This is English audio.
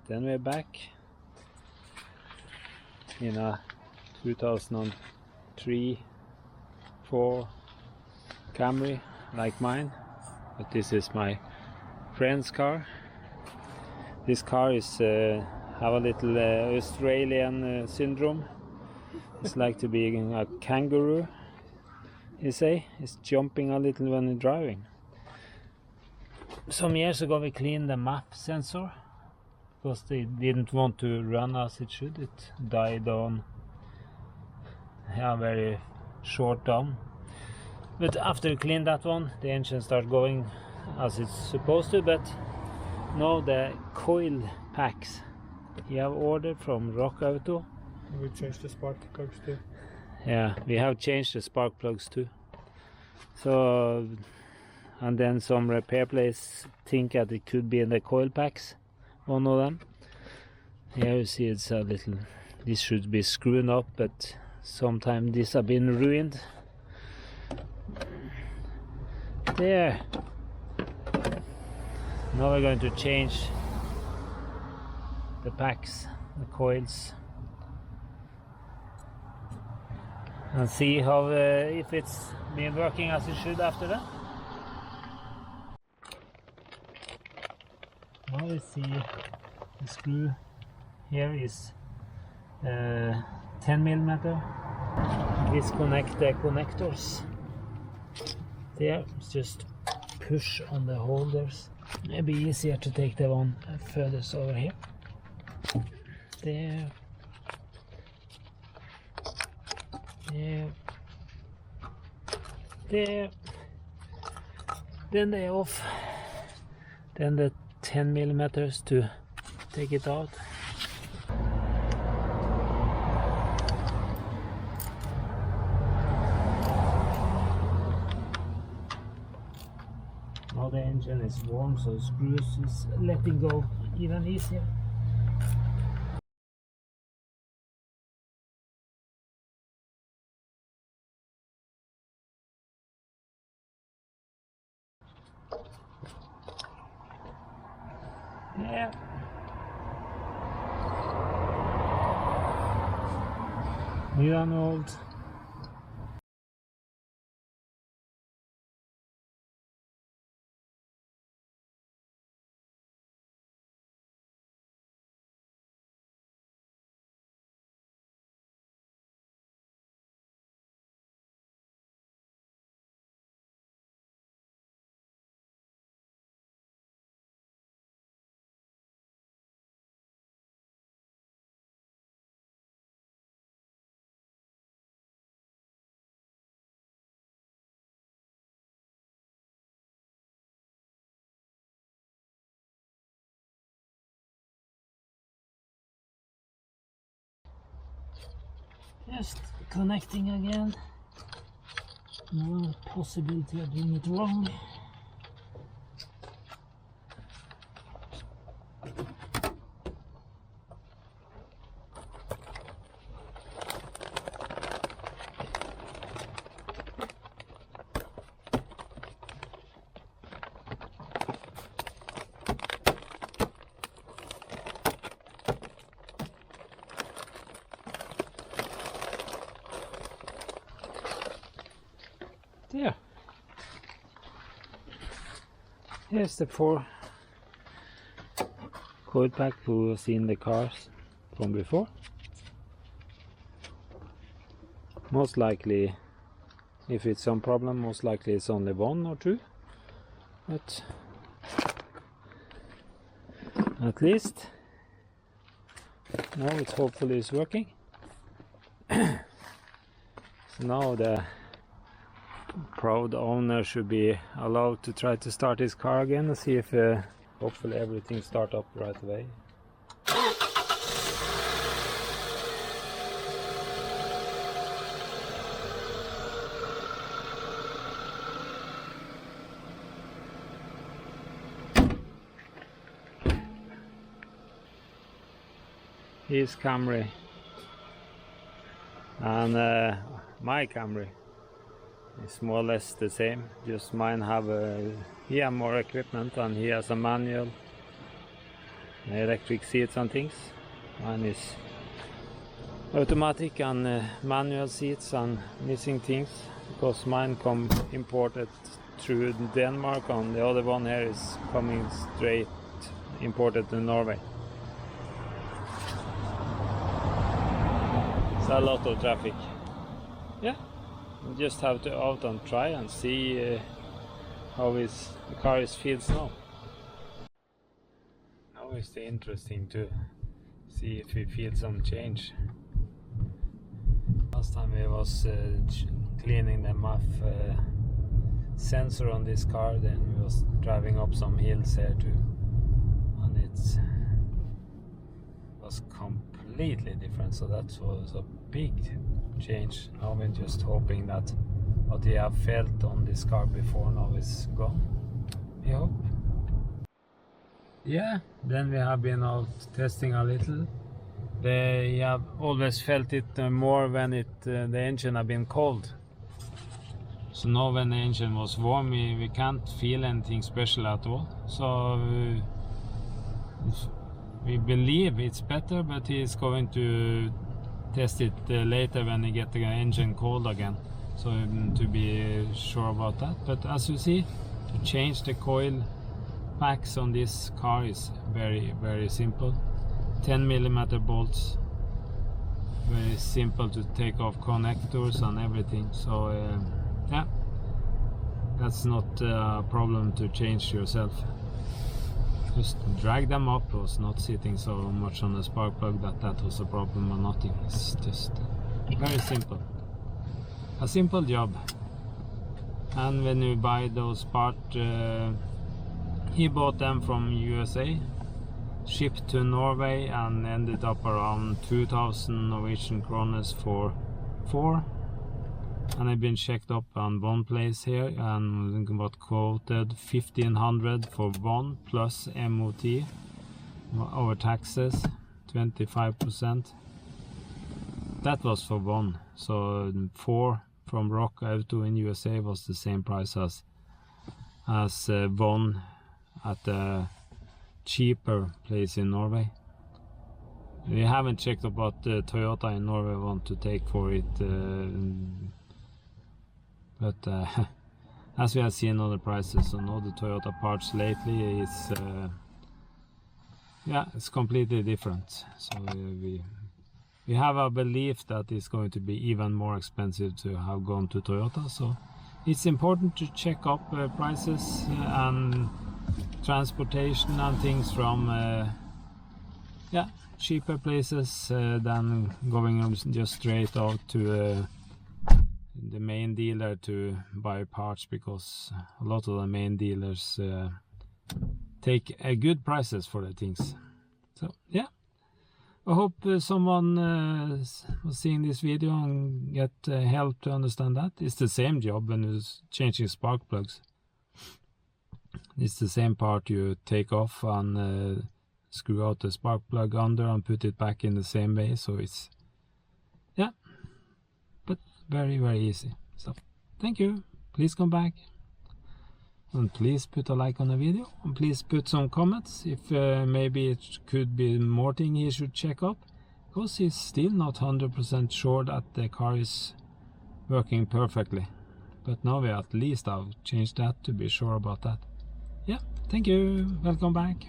Then we're back in a 2003 4 Camry like mine, but this is my friend's car. This car is have a little Australian syndrome. It's like to be a kangaroo, you say. It's jumping a little when you're driving. Some years ago we cleaned the map sensor because they didn't want to run as it should. It died on very short down. But after we cleaned that one, the engine started going as it's supposed to. But now the coil packs we have ordered from Rockauto. We changed the spark plugs too. Yeah, we have changed the spark plugs too. So, and then some repair place think that it could be in the coil packs, one of them. Here you see it's a little, this should be screwed up, but sometimes these have been ruined. There. Now we're going to change the packs, the coils, and see how if it's been working as it should after that. Now we see the screw here is 10mm. Disconnect the connectors. There, just push on the holders. Maybe easier to take the one furthest over here. There. There. There. Then they off. Then the 10mm to take it out. Now the engine is warm, so screws is letting go even easier. Yeah. New and old. Just connecting again. No possibility of doing it wrong. There. Here's the 4 coil pack who've seen the cars from before. Most likely, if it's some problem, most likely it's only 1 or 2, but at least now it hopefully is working. So now the proud owner should be allowed to try to start his car again and see if hopefully everything start up right away. His Camry and my Camry. It's more or less the same, just mine have he has more equipment and he has a manual. electric seats and things. Mine is automatic and manual seats and missing things because mine come imported through Denmark and the other one here is coming straight imported to Norway. It's a lot of traffic. Yeah, you just have to out and try and see how the car feels now. Now it's interesting to see if we feel some change. Last time we was cleaning the MAF sensor on this car, then we was driving up some hills here too, and it was completely different. So that was a big change. Now we're just hoping that what we have felt on this car before now is gone. We hope. Yeah, then we have been out testing a little. They have always felt it more when the engine have been cold. So now when the engine was warm, we can't feel anything special at all. So we believe it's better, but he's going to test it later when he get the engine cold again. So to be sure about that. But as you see, to change the coil packs on this car is very, very simple. 10mm bolts, very simple to take off connectors and everything. So yeah, that's not a problem to change yourself. Just drag them up. I was not sitting so much on the spark plug that was a problem or nothing. It's just very simple. A simple job. And when you buy those parts, he bought them from USA, shipped to Norway, and ended up around 2,000 Norwegian kroners for 4. And I've been checked up on one place here and got quoted 1,500 for one plus MOT over taxes, 25%. That was for one. So 4 from Rockauto in USA was the same price as one at a cheaper place in Norway. We haven't checked up what Toyota in Norway want to take for it, but as we have seen other prices on all the Toyota parts lately, is yeah, it's completely different. So we have a belief that it's going to be even more expensive to have gone to Toyota. So it's important to check up prices and transportation and things from yeah, cheaper places than going just straight out to the main dealer to buy parts, because a lot of the main dealers take good prices for the things. So yeah, I hope someone was seeing this video and get help to understand that. It's the same job when you're changing spark plugs. It's the same part you take off and screw out the spark plug under and put it back in the same way. So it's, yeah, but very, very easy. So thank you. Please come back and please put a like on the video, and please put some comments if maybe it could be more thing he should check up, because he's still not 100% sure that the car is working perfectly. But now we at least have changed that to be sure about that. Yeah, thank you. Welcome back.